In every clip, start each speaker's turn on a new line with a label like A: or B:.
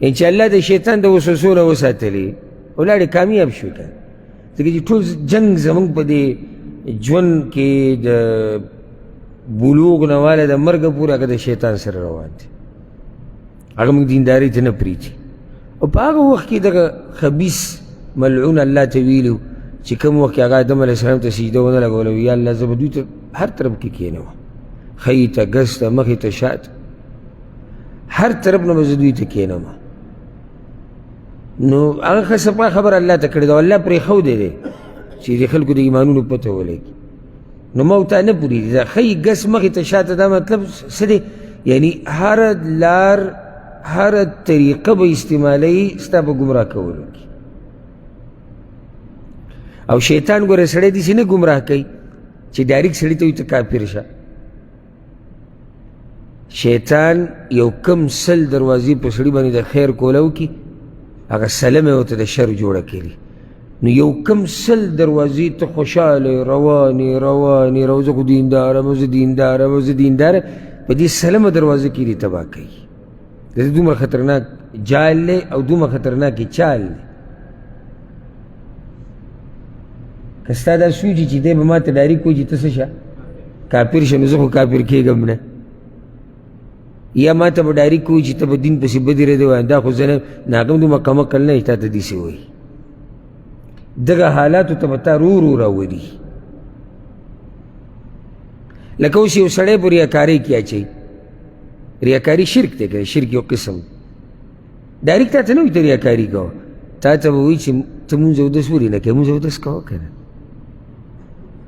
A: ان چې الله د شیطان د وسوسو نه وساتلې ولاړې کامیاب شو که ځکه چې ټول جنګ زمونږ په دې ژوند کې د بلوغ نه واله د مرګه پورې هغه د شیطان سره روان دی هغه موږ دینداري ته نه پرېږدي او په هغه وخت کې دغه خبیث ملعون الله ته ویلو چې کوم وخت کې هغه آدم علیه السلام ته سجده ونه لګوله یا الله زه به دوی ته هر طرف کې کښېنوم ښی ته ګس ته مخې ته شا ته هر طرف نه به زه دوی ته کښېنم نو هغه ښه صفا خبره الله ته کړې ده او الله پرېښودی دی چې د خلکو د ایمانونو پته ولګي نو ما ورته نه پوهېږي دا ښی ګس مخې ته شا ته دا مطلب څه دی یعنی هره لار هره طریقه به استعمالوي ستا په ګمراه کولو کې او شیطان ګوره سړی داسې نه ګمراه کوي چې ډایرکټ سړي ته وایي ته کافر شه شیطان یو کم سل دروازې په سړي باندې د خیر کوله وکړي هغه سلم یې ورته د شر جوړه کړي نو یو کم سل دروازې ته خوشحاله روانې زه خو دینداره په دې سلمه دروازه کې دې تباه کوي د دې دومره خطرناک جال دی او دومره خطرناکې چال دی که ستا دا سوچي چې دی به ما ته ډایرکټ وایي چې ته څه شه کافر شه نو زه خو کافر کېږم نه یا ما ته به ډایرکټ وایي چې ته به دین پسې بدې ردې وایم دا خو زه نه هغه هم دومره کمقل نه چې تا ته داسې وایي دغه حالاتو ته به تا رو راولي لکه اوس یو سړی په ریاکارۍ کې اچوي ریاکاري شرک دی که شرک یو قسم ډایرکټ تا ته نه وایي ته ریاکاري کوه تا ته به وایي چې ته مونځ اودس ولې نه کوې مونځ اودس کوه که نه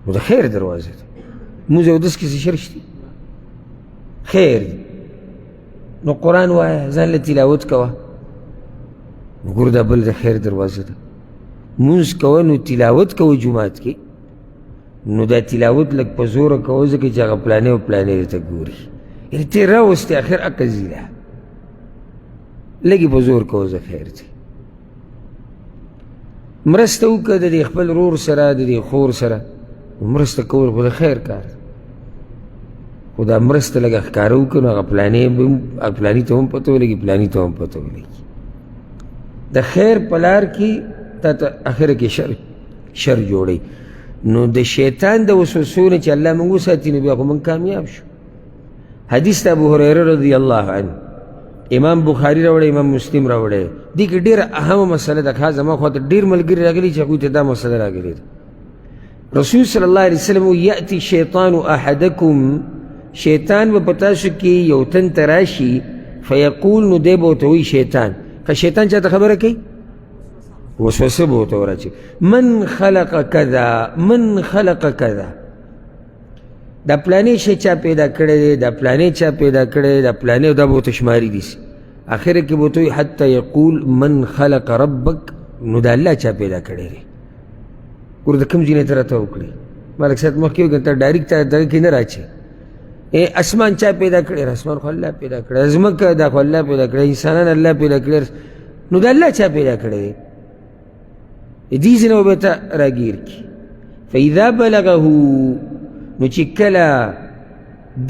A: نو د خیر دروازه ده مونځ اودس کې څه شرک شته خیر دی نو قرآن وایه ځان له تلاوت کوه وګوره دا بل د خیر دروازه ده مونځ کوه نو تلاوت کوه جومات کې نو دا تلاوت لږ په زوره کوه ځکه چې هغه پلانې او پلانې درته ګوري یعنې ته راوستې اخر عقل ځي ده لږې په زور کوه زه خیر دی مرسته وکړه د دې خپل ورور سره د دې خور سره مرسته کول خو د خیر کار خو دا مرسته لږه ښکاره وکړه نو هغه پلاني ته هم پته ولګي پلاني ته هم پته ولګي د خیر په لار کې تا ته اخره کې شر جوړوي نو د شیطان د وسوسو نه چې الله موږ وساتي نو بیا خو موږ کامیاب شو حدیث د ابو هریره رضی الله عنه امام بخاری راوړی امام مسلم راوړی دې کې ډېره اهمه مسله ده ښه زما خوا ته ډېر ملګري راغلي چې هغوی ته دا مسله راغلې ده رسول صلی الله علیه وسلم یأتی شیطان احدکم شیطان به په تاسو کې یو تن ته راشي فیقول نو دی به ورته وایي شیطان که شیطان چاته خبره کوي وسوسه به ورته وراچي من خلق کذا دا پلانې شی چا پیدا کړی دی دا پلانې چا پیدا کړی دی دا پلانې دا به ورته شماري دیسي اخره کې به ورته وایي حتی یقول من خلق ربک نو دا الله چا پیدا کړی دی ګوره د کوم ځینې ته راته وکړي ملک صاحب مخکې وکړه ته ډایرکټ دغه کې نه راچې اسمان چا پیدا کړی اسمان خو الله پیدا کړی ځمکه دا خو الله پیدا کړی انسانان الله پیدا کړی نو دا الله چا پیدا کړی دی دې ځینې به ته راګیر کړي فاذا بلغه نو چې کله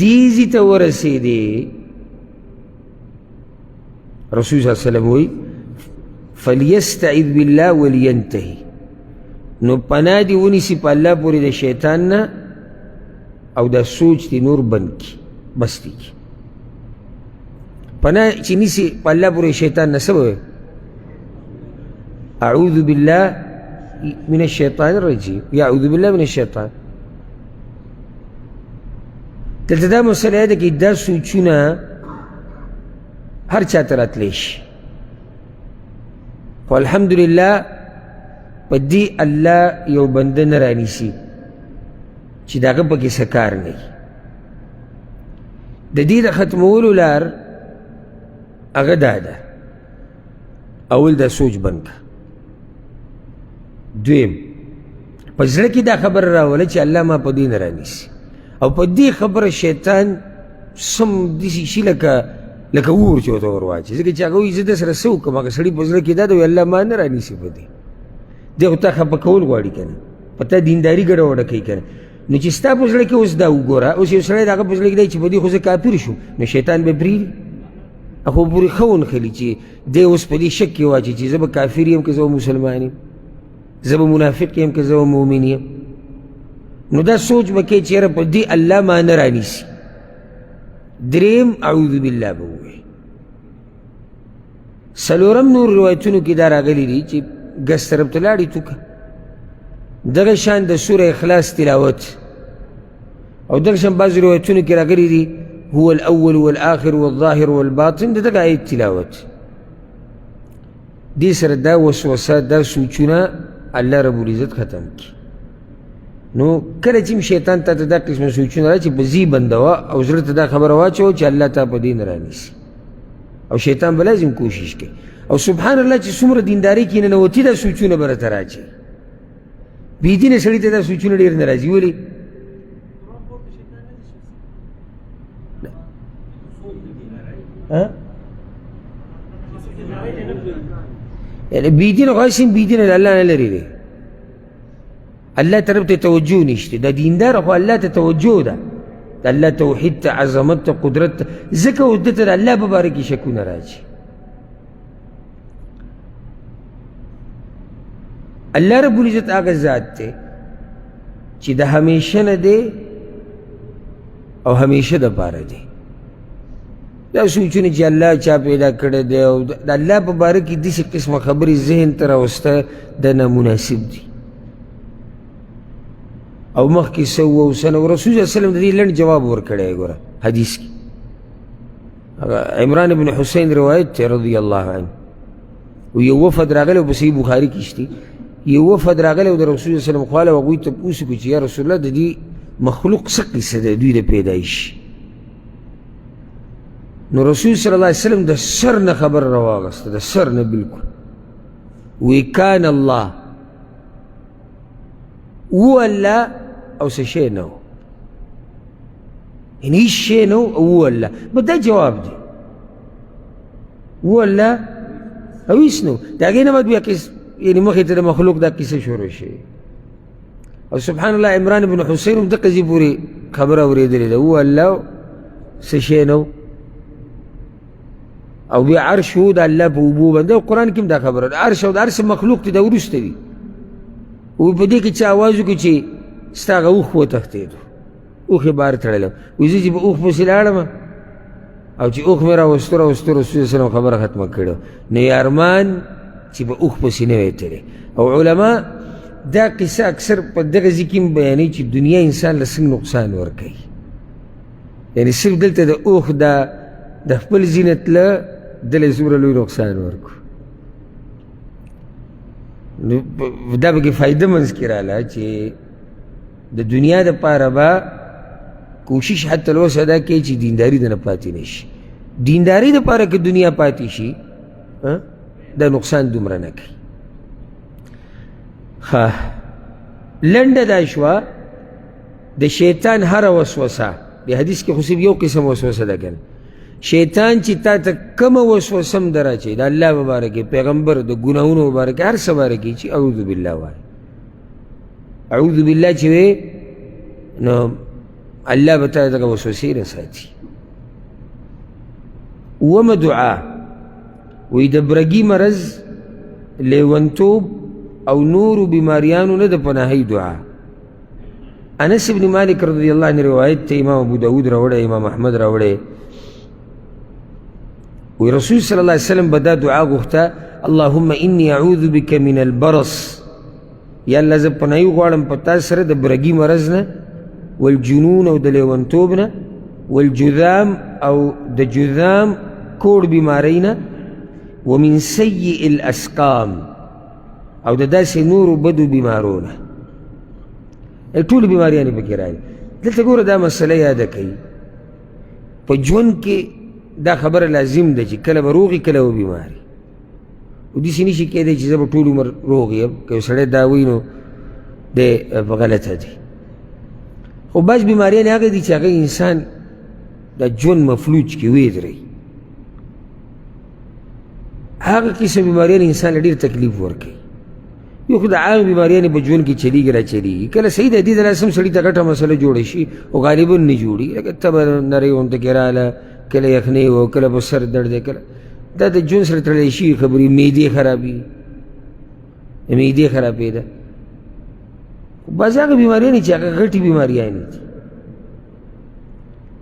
A: دې ځي ته ورسېدې رسول صلی الله علیه وسلم وایي فلیستعذ بالله ولینتهي نو پناه دې ونیسي په الله پورې د شیطان نه او دا سوچ دې نور بند کړي بس دې کړي پناه چې نیسي په الله پورې شیطان نه څه به وایي اعوذ بالله من الشیطان الرجیم یا اعوذ بالله من الشیطان دلته دا مسله ده کې دا سوچونه هر چا ته راتلی شي خو الحمدلله په دې الله یو بنده نه رانیسي چې د هغه پکې څه کار نه وي د دې د ختمولو لار هغه دا ده اول دا سوچ بند کړه دویم په زړه کې دا خبره راوله چې الله ما په دې نه رانیسي او په دې خبره شیطان سم داسې شي لکه اور چې ورته ور واچي ځکه چې هغه وایي زه ده سره څه وکړم هغه سړي په زړه کې دا ده وایي الله ما نه رانیسي په دې دی خو تا خفه کول غواړي که نه په تا دینداري ګډه وډه کوي که نه نو چې ستا په زړه کې اوس دا وګوره اوس یو سړی د هغه په زړه کې دی چې په دې خو زه کافر شو نو شیطان به پرېږدي خو پورې ښه ونښلي چې دی اوس په دې شک کې واچي چې زه به کافر یم که زه به مسلمان یم، زه به منافق یم که زه به مؤمن یم. نو دا سوچ به کوي چې یاره په دې الله ما نه رانیسي. دریم اعوذ بالله به ووایي. څلورم نور روایتونو کې دا راغلي دي چې ګس طرف ته لاړې توکه دغه شان د سوره اخلاص تلاوت، او دغه شان بعض روایتونو کې راغلي دي هو الاول والآخر والظاهر والباطن د دغه آیت تلاوت. دې سره دا وسوسه دا سوچونه الله رب العزت ختم کړي. نو کله چې شیطان ته دا قسم سوچونه راځي په ځي بندوه او زړه ته دا خبره واچوه چې الله تا په دې نه رانیسي، او شیطان به لازم کوشش کوي. او سبحان الله چې څومره دینداري کې ننوتي دا سوچونه به راته راځي. بېدینه سړي ته دا سوچونه ډېر نه راځي. ولې؟ یعنې بېدینه خو هسې بېدینه د الله نه لرې دی، الله طرف ته توجه نشته. د دیندار خو الله ته توجه ده، د الله توحید ته، عظمت ته، قدرت ته، ځکه او ده ته د الله په باره کې شکونه راځي. الله رب العزت هغه ذات دی چې د همیشه نه دی او همیشه دپاره دی. دا سوچونه چې الله چا پیدا کړی دی او د الله په باره کې داسې قسمه خبرې ذهن ته راوسته دا نامناسب دي. او مخکې سوه سنه رسول صلی الله علیه وسلم د دې لنډ جواب ورکړی ګوره حدیث کې. عمران بن حسین روایت دی رضی الله عنه، و یو وفد راغلی په صحیح بخاري کې شته، یو وفد راغلی او د رسول صلی الله علیه وسلم خواله و هغوی تپوس وکړو چې یا رسول الله د دې مخلوق څه قصه ده دوی د پیدایش. نو رسول صلی الله علیه وسلم د سر نه خبر راواغسته، د سر نه بالکل. وی کان الله، و الله او څه شی نه و، یعنې هېڅ شی نه و او و الله. بس دا جواب دی، و الله او هېڅ نه و. د هغې نه بعد بیا یعنې مخې ته د مخلوق دا کیسه شروع شوې. او سبحان الله عمران بن حسین هم دقه ځای پورې خبره اورېدلې ده، و الله څه شی نه و. او بیا عرش و د الله په اوبو باندې، او قرآن کې هم دا خبره ده. عرش او د عرش مخلوق دی، دا وروسته دي. و په دې کې چا اواز وکړي چې ستا هغه اوښ وتښتېدو، اوښ یې بار تړلی. وایي زه چې په اوښ پسې لاړم او چې اوښ مې راوستو رسول الله صلی الله علیه وسلم خبره ختمه کړې. نو یې ارمان چې په اوښ پسې نه وی تړی. او علما دا قصه اکثر په دغه ځای کې هم بیانوي چې دنیا انسان له څنګه نقصان ورکوي. یعنې صرف دلته د اوښ د خپل زینت له دله څومره لوی نقصان ورکو. نو دا پکې فایده منځ کې راله چې د دنیا دپاره به کوشش حتی الوسه دا کوي چې دینداري دنه پاتې نه شي. دینداري دپاره که دنیا پاتې شي دا نقصان دومره نه کوي. ښه لنډه دا شوه د شیطان هره وسوسه. د حدیث کې خو صرف یو قسم وسوسه ده کنه. شیطان چې تا ته کومه وسوسه هم در اچوي د الله په باره کې، پیغمبر، د ګناهونو په باره کې، هر څه باره کې چې اعوذ بالله وایي. اعوذ بالله چې وی نو الله به تا دغه وسوسې نه ساتي. اومه دعا وی د برګي مرض، لیونتوب او نورو بیماریانو نه د پناهۍ دعا. انس بن مالک رضی الله عنه روایت ته امام ابو داود راوړی، امام احمد راوړی. وی رسول صلی الله علیه وسلم به دا دعا غوښته، اللهم انی اعوذ بک من البرص، یا الله زه پناهي غواړم په تا سره د برګي مرض نه، والجنون او د لیونتوب نه، والجذام او د جذام کوړ بیمارۍ نه، ومن سیئ الاسقام او د داسې نورو بدو بیمارو نه. ټولې بیماریانې پکې راځي. دلته ګوره دا مسله یاده کوي، په ژوند کې دا خبره لازم ده چې کله به روغ کله به بیماري. او داسې نشي کېدی چې زه به ټول عمر روغ یم. که یو سړی دا وایي نو دی په غلطه دی. خو بعض بیماریانې هغه دي چې هغه انسان د ژوند مفلوج کړي ویدروي. هغه قسم بیماریان انسان له ډېر تکلیف ورکوي. یو خو د عام بیماریانې په ژوند کې چلیږي را چلیږي، کله صحیح ده دې د لازم سړي ته غټه مسله جوړه شي او غالبا نه جوړي. لکه تبه نرۍ غونته کې راله، کله یخنۍ و کله په سر درد دی کله دا د ژوند سره تړلی شوي خبرې معدې خرابېږي د معدې خرابېده بعضې هغه بیماریانې چې هغه غټې بیماریانې دي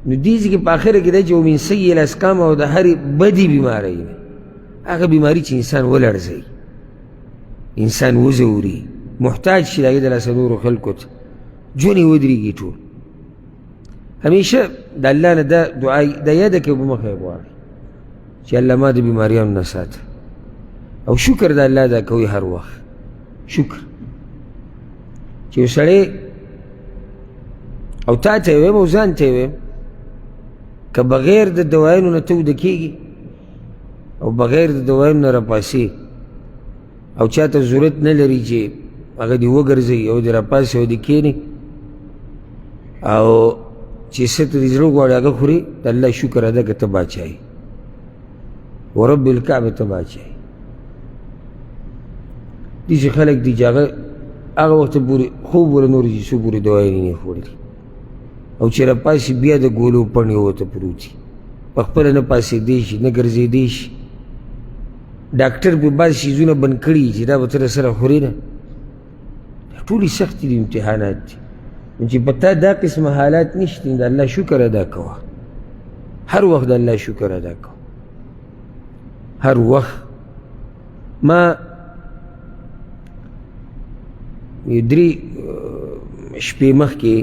A: نو دې ځای کې په اخره کې دی چې ومن سیء الاسقام او د هرې بدې بیمارۍ نه هغه بیماري چې انسان ولړزوي انسان وځوري محتاج شي د هغې د لاسه نورو خلکو ته ژوند یې ودرېږي ټول همیشه د الله نه دا دعا دا یاده کوي په مخه یې غواړي چې الله ما د بیماریانو نه ساته او شکر د الله دا کوي هر وخت شکر چې یو سړی او تا ته یې ویم او ځان ته یې ویم که بغیر د دوایانو نه ته وده کېږي او بغیر د دوایانو نه راپاسې او چا ته ضرورت نه لري چې هغه دې وګرځوي او دې راپاسې او دې کښېني او چې څه ته دې زړه غواړي هغه خوري د الله شکر ادا که ته باچایي ورب الکعبه ته باچایي داسې خلک دي چې هغه وخته پورې خوب ورته نور چې څو پورې دوایانې نه خوړلي او چې راپاسې بیا د ګولو پڼې ورته پروت دي په خپله نه پاسېدی شي نه ګرځېدی شي ډاکټر پې بعض شیزونه بند کړي چې دا به ته سره خورې نه ټولې سختې دي امتحانات دي نو چې په تا دا قسمه حالات نشته د الله شکر ادا کوه هر وخت د الله شکر ادا کوه هر وخت ما درې شپې مخکې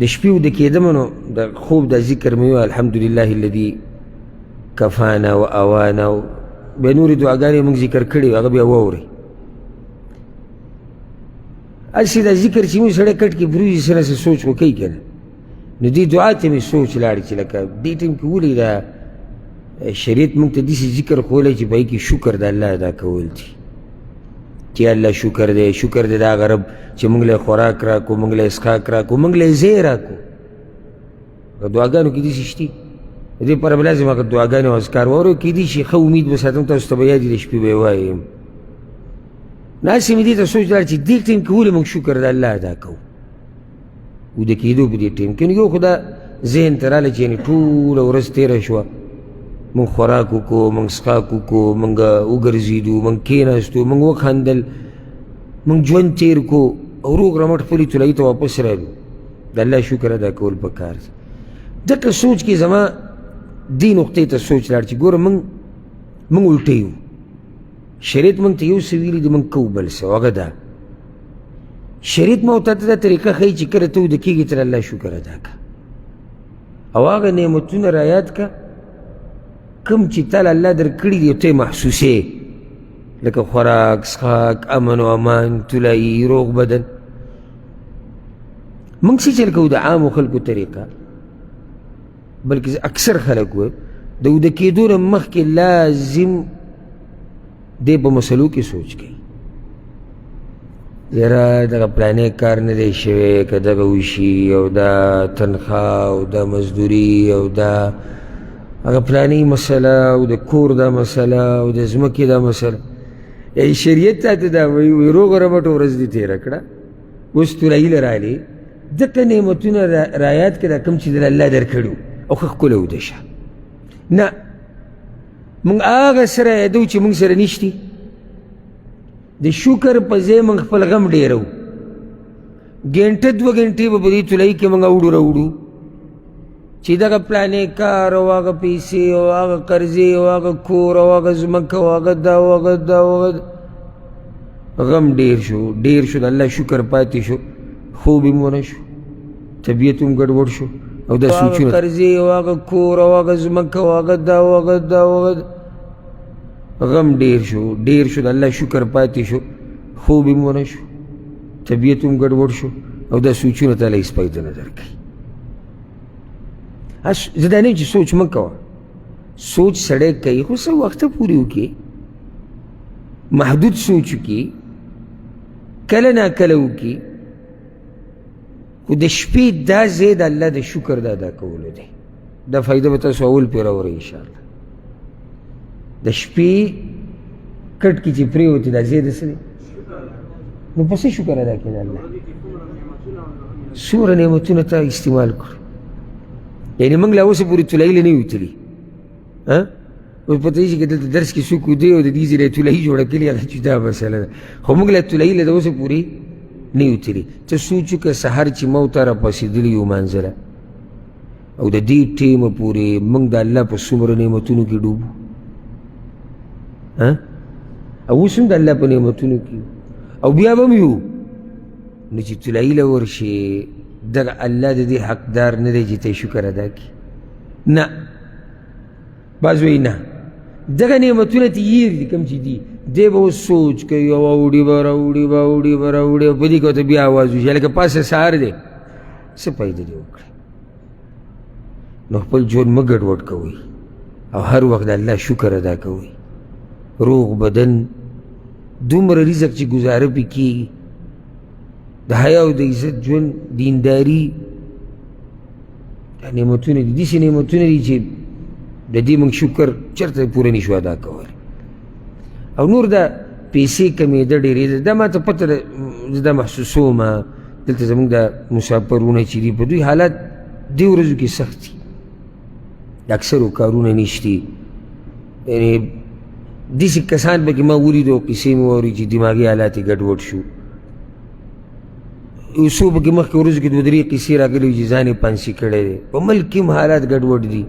A: د شپې وده کېدم نو د خوب دا ذکر مې ویل الحمدلله الذي کفانا و اوانا بیا نورې دعاګانې موږ ذکر کړي هغه بیا واورئ هسې دا ذکر چې موږ سړی کټ کې پرېږدي څه نه څه سوچ خو کوي که نه نو دې دعا ته مې سوچ لاړې چې لکه دې ټایم کې ولې دا شریعت موږ ته داسې ذکر ښوولی چې په هغې کې شکر د الله ادا کول دي چې الله شکر دی شکر دی د هغه رب چې موږ له خوراک راکړو موږ له اسقاق راکړو موږ له ځای راکړو په دعاګانو کې داسې شتي د دې لپاره به لازم هغه دعاګانې او اذکار واورو کېدای شي ښه امید به ساتم تاسو ته به یاد وي د شپې به یې وایم ناسې مې دې ته سوچ لاړ چې دې ټایم کې ولې موږ شکر د الله ادا کوو وده کېدو په دې ټایم کې نو یو خو دا ذهن ته راغله چې یعنې ټوله ورځ تېره شوه موږ خوراک وکړو موږ څښاک وکړو موږ وګرځېدو موږ کېناستو موږ وخندل موږ ژوند تېر کړو او روغ رمټ خپلې طلایي ته واپس رالو د الله شکر ادا کول پکار دي دغه سوچ کې زما دې نقطې ته سوچ لاړ چې ګوره موږ الټه یو شریعت موږ ته یو څه ویلي دي موږ کوو بل څه هغه دا شریعت ما ورته دا طریقه ښایي چې کله ته وده کېږي تر الله شکر ادا کړه او هغه نعمتونه رایاد کړه کوم چې تاله الله درکړي دي ته یې محسوسې لکه خوراک څښاک امن و امان طلایي روغ بدن موږ څه چل کوو د عامو خلکو طریقه بلکې اکثر خلک وایي د وده کېدو نه مخکې لازم دې په مسلو کې سوچ کوي یاره دغه پلانې کار نه دی شوی که دغه وشي او دا تنخواه او دا مزدوري او دا هغه پلانې مسله او د کور دا مسله او د ځمکې دا مسله یعنې شریعت تاته دا وایي روغه رمټ ورځ دې تېره کړه اوس طلایي له رالې دغه نعمتونه رایاد کړه دا کوم چې در الله درکړي او ښه ښکلی وده شه نه موږ هغه سره یادو چې موږ سره نشتي د شکر په ځای موږ خپل غم ډېرو ګنټه دوه ګنټې به په دې طلایي کې موږ اوړو راوړو چې دغه پلانې کار او هغه پیسې او هغه قرضې او هغه کور او هغه ځمکه او هغه دا او هغه دا او هغه غم ډېر شو د الله شکر پاتې شو خوب یې ونه شو طبیعت هم ګډوډ شو او دا سوچونه قرضې او هغه کور او هغه ځمکه او هغه دا او هغه دا او هغه غم ډېر شو د الله شکر پاتې شو خوب یې ونه شو طبیعت هم ګډوډ شو او دا سوچونه تاله هېڅ فایده نه درکوي زه دا نه یم چې سوچ مه کوه سوچ سړی کوي خو څه وخته پورې وکړي محدود سوچ وکړي کله ناکله وکړي خو د شپې دا ځای د الله د شکر د ادا کولو دی دا فایده به تاسو اول پرې راوړئ انشاءالله د شپې کټ کې چې پرېوتې دا ځای د څه دی نو په څه شکر ادا کړي د الله څومره نعمتونه ته استعمال کړو یعنې موږ لا اوسه پورې طلایي نه یو تلي اوس پته یې چې که دلته درس کې څوک دی او د دې ځای طلایي جوړه کړې هغه جدا مسله ده خو موږ لا طلایي له د اوسه پورې نه یو تلي ته سوچ وکړه سهار چې موت ته راپاسېدلي یو مانځله او د دې ټیمه پورې موږ د الله په څومره نعمتونو کې ډوبو او اوس هم د الله په نعمتونو کې او بیا به هم یو نو چې طلایي له ورشې دغه الله د دې حقدار نه دی چې ته شکر ادا کړي نه بعض وایي نه دغه نعمتونه ته هېر دي کوم چې دي دی به اوس سوچ کوي او اوړي به راوړي به اوړي به راوړي او په دې کې ورته بیا اواز وشي لکه پاسه سهار دی څه فایده دې وکړئ نو خپل ژوند مه ګډوډ کوئ او هر وخت د الله شکر ادا کوئ روغ بدن دومره رزق چې ګزاره پې کېږي د حیا او د عزت ژوند دینداري دا نعمتونه دي داسې نعمتونه دي چې د دې موږ شکر چېرته پوره نه شو ادا کولی او نور دا پیسې کمېده ډېرې دا ما ته پته ده زه دا محسوسوم دلته زموږ دا مسافرونه چې دي په دوی حالات دې ورځو کې سخت دي د اکثرو کارونه نشتي یعنې داسې کسان به کې ما ولیدو قصې مې واوري چې دماغي حالات یې ګډوډ شو یو څو به کې مخکې ورځو کې دوه درې قصې راغلي چې ځان یې پانسي کړی دی په ملک کې هم حالات ګډوډ دي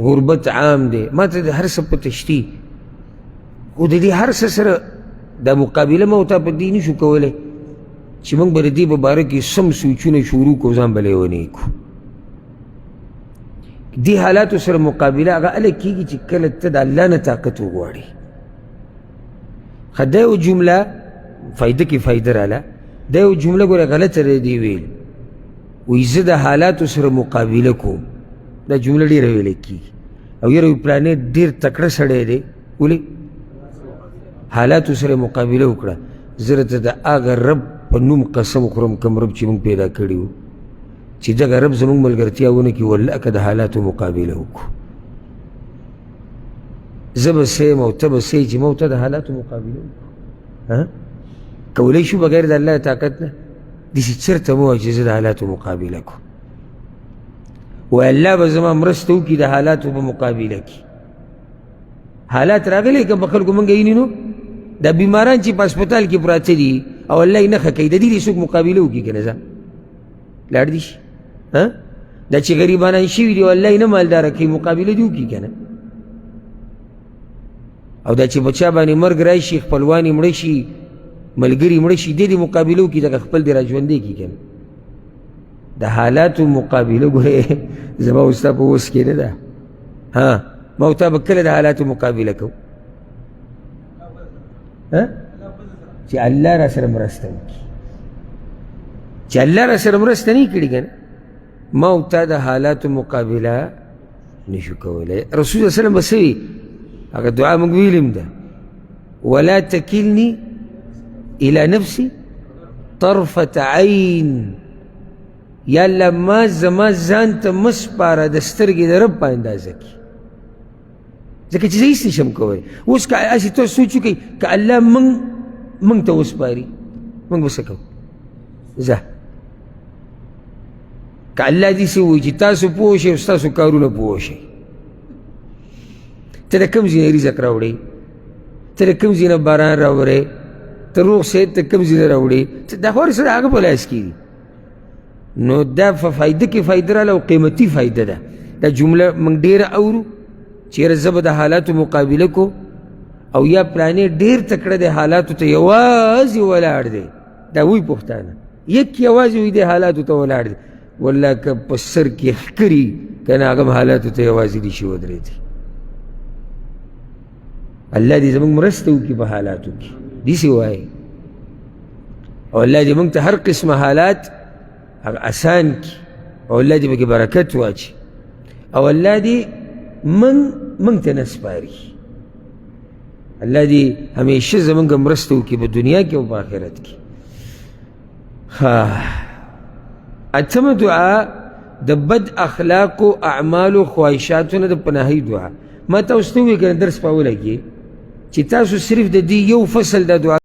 A: غربت عام دی ما ته د هر څه پته شتي خو د دې هر څه سره دا مقابله ما ورته په دې نشو کولی چې موږ به د دې په باره کې سم سوچونه شروع کړو ځان به لیونی کړو دې حالاتو سره مقابله هغه هله کېږي چې کله ته د الله نه طاقت وغواړې ښه دا یو جمله فایده کې فایده راله دا یو جمله ګوره غلطه دی ویل وایي زه د حالاتو سره مقابله کوم دا جمله ډېره ویلې کېږي او یاره پلانې ډېر تکړه سړی دی ولې حالاتو سره مقابله وکړه زه راته د هغه رب په نوم قسم خورم کوم رب چې موږ پیدا کړي وو چې دغه رب زموږ ملګرتیا ونه کړي والله که د حالاتو مقابله وکړو زه به سیم او ته به سې چې ما ته د حالاتو مقابله وکړو کولی شو بغیر د الله طاقت نه داسې چېرته مه وایه چې زه د حالاتو مقابله کړو وای الله به زما مرسته وکړي د حالاتو په مقابله کې حالات راغلی که په خلکو موږ ویني نو دا بیماران چې په هسپتال کې پراته دي او الله یې نښه کوي د دې دې څوک مقابله وکړي که نه ځه لاړ دي شي دا چې غریبانان شوي دي او الله یې نه مالداره کوي مقابله دې وکړي که نه او دا چې په چا باندې مرګ راشي خپلوان یې مړه شي ملګري مړه شي دې دې مقابله وکړي دغه خپل دې را ژوندی کړي که نه د حالاتو مقابله ګورې زما او ستا په وس کې نه ده ما او تا به کله د حالاتو مقابله کوو چې الله را سره مرسته وکړي چې الله را سره مرسته نه کړي که نه ما او تا د حالاتو مقابله نشو کولی رسول صلی وسلم به څه وي هغه دعا موږ ویلې ده ولا تکلني الى نفسي طرفة عین یا الله ما زما ځان ته مه سپاره د سترګې د رب په اندازه کې ځکه چې زه هېڅ نشم کولی اوس که هسې ته سوچ وکړئ که الله موږ ته وسپاري موږ به څه کوو ځه که الله داسې ووایي چې تاسو پوه شئ او ستاسو کارونه پوه شئ ته د کوم ځای نه رزق راوړئ ته د کوم ځای نه باران راوړئ ته روغ صحت ته کوم ځای نه راوړئ دا خو هر څه د هغه په لاس کې دي نو دا په فایده کې فایده راله او قیمتي فایده ده دا جمله موږ ډېره اورو چې یاره زه به د حالاتو مقابله کو او یا پلانې ډېر تکړه د حالاتو ته یوازې ولاړ دی دا وایي پښتانه یک یوازې وایي د حالاتو ته ولاړ دی والله که په سر کې ښکري که نه هغه هم حالاتو ته یوازې دي شي ودرېدي الله دې زموږ مرسته وکړي په حالاتو کې داسې وایي او الله دې موږ ته هر قسمه حالات هغه اسان کړي او الله دې پکې برکت واچي او الله دې موږ ته نه سپاري الله دې همیشه زموږ مرسته وکړي په دنیا کې او په آخرت کې اتمه دعا د بد اخلاقو اعمالو خواهشاتو نه د پناهۍ دعا ما تاسو ته ووایي که نه درس په اوله کې چې تاسو صرف د دې یو فصل دا دعا